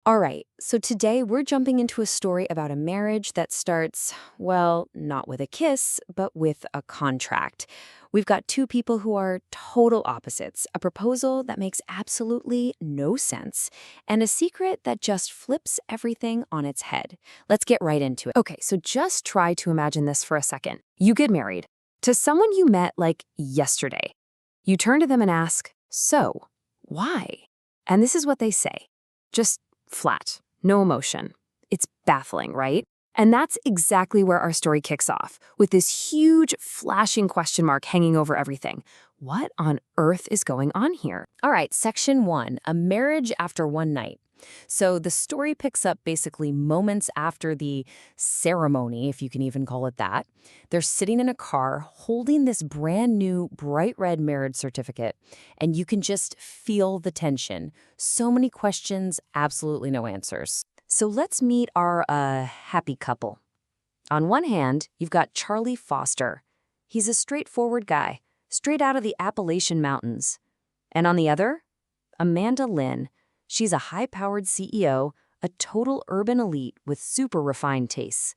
All right, so today we're jumping into a story about a marriage that starts, well, not with a kiss, but with a contract. We've got two people who are total opposites, a proposal that makes absolutely no sense, and a secret that just flips everything on its head. Let's get right into it. Okay, so just try to imagine this for a second. You get married to someone you met like yesterday. You turn to them and ask, "So, why?" And this is what they say. Just flat, no emotion. It's baffling, right? And that's exactly where our story kicks off, with this huge flashing question mark hanging over everything. What on earth is going on here? All right, section 1, a marriage after one night. So the story picks up basically moments after the ceremony, if you can even call it that. They're sitting in a car holding this brand new bright red marriage certificate, and you can just feel the tension. So many questions, absolutely no answers. So let's meet our happy couple. On one hand, you've got Charlie Foster. He's a straightforward guy, straight out of the Appalachian Mountains. And on the other, Amanda Lin. She's a high-powered CEO, a total urban elite with super refined tastes.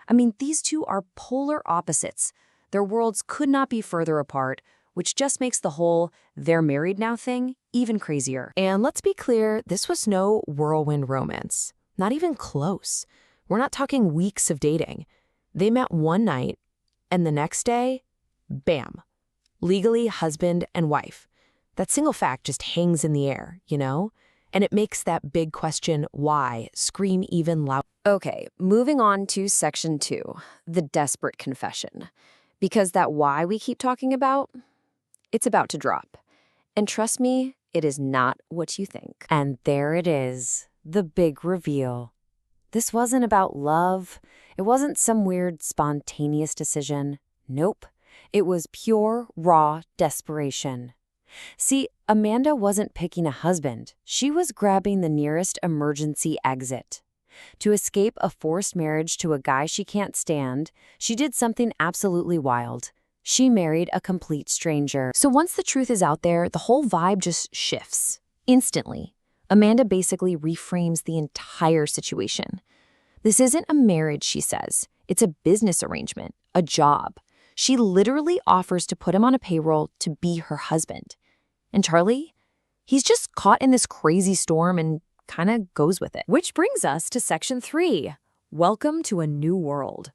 I mean, these two are polar opposites. Their worlds could not be further apart, which just makes the whole "they're married now" thing even crazier. And let's be clear, this was no whirlwind romance. Not even close. We're not talking weeks of dating. They met one night, and the next day, bam, legally husband and wife. That single fact just hangs in the air, you know? And it makes that big question, why, scream even louder. Okay, moving on to section 2, the desperate confession. Because that why we keep talking about, it's about to drop. And trust me, it is not what you think. And there it is, the big reveal. This wasn't about love. It wasn't some weird spontaneous decision. Nope. It was pure, raw desperation. See, Amanda wasn't picking a husband. She was grabbing the nearest emergency exit. To escape a forced marriage to a guy she can't stand, she did something absolutely wild. She married a complete stranger. So once the truth is out there, the whole vibe just shifts. Instantly. Amanda basically reframes the entire situation. This isn't a marriage, she says. It's a business arrangement, a job. She literally offers to put him on a payroll to be her husband. And Charlie? He's just caught in this crazy storm and kind of goes with it. Which brings us to section 3. Welcome to a new world.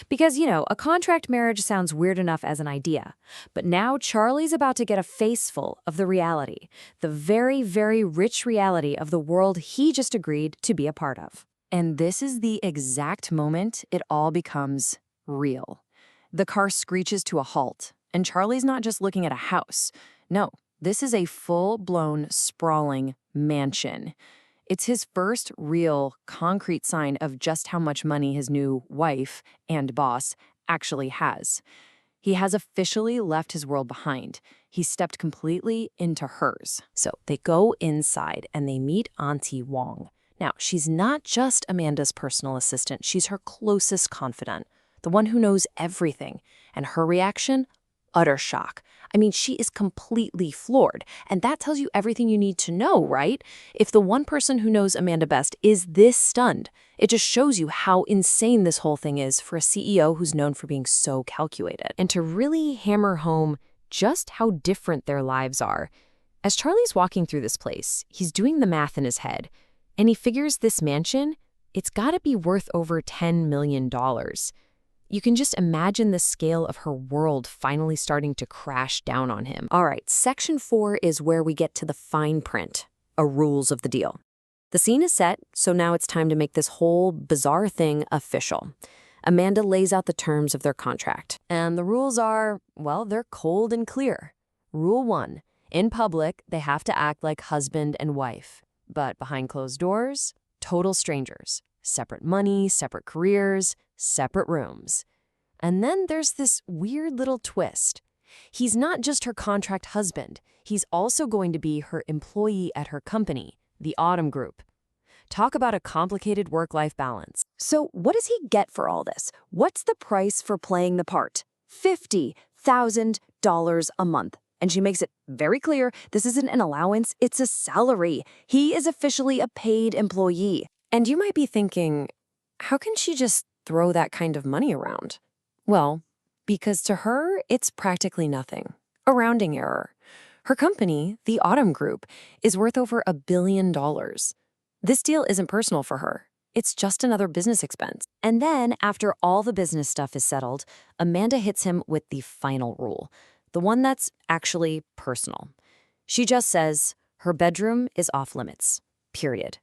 Because, a contract marriage sounds weird enough as an idea. But now Charlie's about to get a faceful of the reality. The very, very rich reality of the world he just agreed to be a part of. And this is the exact moment it all becomes real. The car screeches to a halt, and Charlie's not just looking at a house. No, this is a full-blown, sprawling mansion. It's his first real, concrete sign of just how much money his new wife and boss actually has. He has officially left his world behind. He stepped completely into hers. So they go inside and they meet Auntie Wong. Now, she's not just Amanda's personal assistant. She's her closest confidant, the one who knows everything. And her reaction? Utter shock. I mean, she is completely floored. And that tells you everything you need to know, right? If the one person who knows Amanda best is this stunned, it just shows you how insane this whole thing is for a CEO who's known for being so calculated. And to really hammer home just how different their lives are, as Charlie's walking through this place, he's doing the math in his head, and he figures this mansion, it's got to be worth over $10 million. You can just imagine the scale of her world finally starting to crash down on him. All right, section 4 is where we get to the fine print, a rules of the deal. The scene is set, so now it's time to make this whole bizarre thing official. Amanda lays out the terms of their contract. And the rules are, well, they're cold and clear. Rule 1, in public, they have to act like husband and wife. But behind closed doors, total strangers. Separate money, separate careers, separate rooms. And then there's this weird little twist. He's not just her contract husband. He's also going to be her employee at her company, the Autumn Group. Talk about a complicated work-life balance. So what does he get for all this? What's the price for playing the part? $50,000 a month. And she makes it very clear this isn't an allowance, it's a salary. He is officially a paid employee. And you might be thinking, how can she just throw that kind of money around? Well, because to her, it's practically nothing. A rounding error. Her company, the Autumn Group, is worth over $1 billion. This deal isn't personal for her. It's just another business expense. And then, after all the business stuff is settled, Amanda hits him with the final rule, the one that's actually personal. She just says, her bedroom is off limits, period.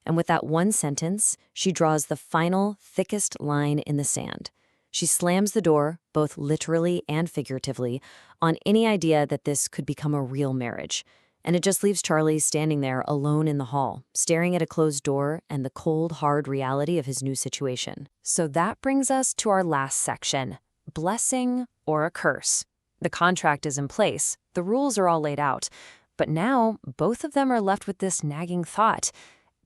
And with that one sentence, she draws the final, thickest line in the sand. She slams the door, both literally and figuratively, on any idea that this could become a real marriage. And it just leaves Charlie standing there alone in the hall, staring at a closed door and the cold, hard reality of his new situation. So that brings us to our last section, blessing or a curse. The contract is in place, the rules are all laid out, but now both of them are left with this nagging thought.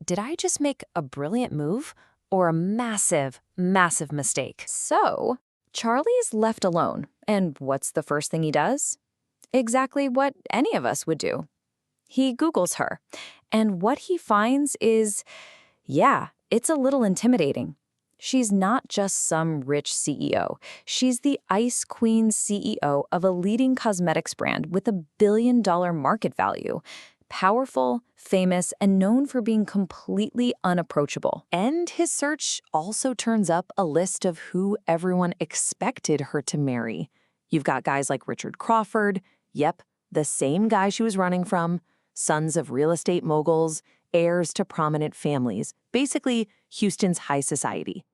Did I just make a brilliant move or a massive, massive mistake? So, Charlie's left alone, and what's the first thing he does? Exactly what any of us would do. He Googles her, and what he finds is, yeah, it's a little intimidating. She's not just some rich CEO. She's the Ice Queen CEO of a leading cosmetics brand with $1 billion market value. Powerful, famous, and known for being completely unapproachable. And his search also turns up a list of who everyone expected her to marry. You've got guys like Richard Crawford, yep, the same guy she was running from, sons of real estate moguls, heirs to prominent families, basically Houston's high society.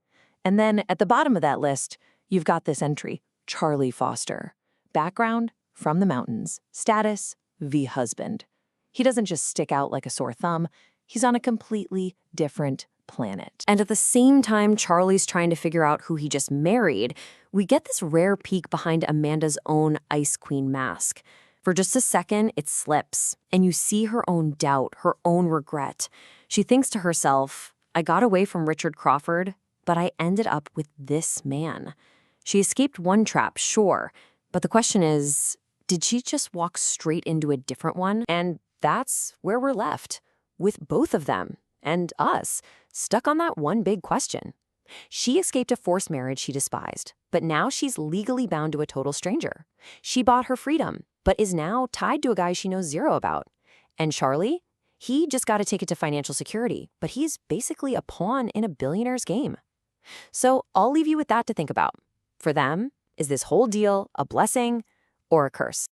And then at the bottom of that list, you've got this entry, Charlie Foster. Background, from the mountains. Status, the husband. He doesn't just stick out like a sore thumb, he's on a completely different planet. And at the same time Charlie's trying to figure out who he just married, we get this rare peek behind Amanda's own Ice Queen mask. For just a second, it slips, and you see her own doubt, her own regret. She thinks to herself, I got away from Richard Crawford, but I ended up with this man. She escaped one trap, sure, but the question is, did she just walk straight into a different one? And that's where we're left, with both of them, and us, stuck on that one big question. She escaped a forced marriage she despised, but now she's legally bound to a total stranger. She bought her freedom, but is now tied to a guy she knows zero about. And Charlie? He just got to take it to financial security, but he's basically a pawn in a billionaire's game. So I'll leave you with that to think about. For them, is this whole deal a blessing or a curse?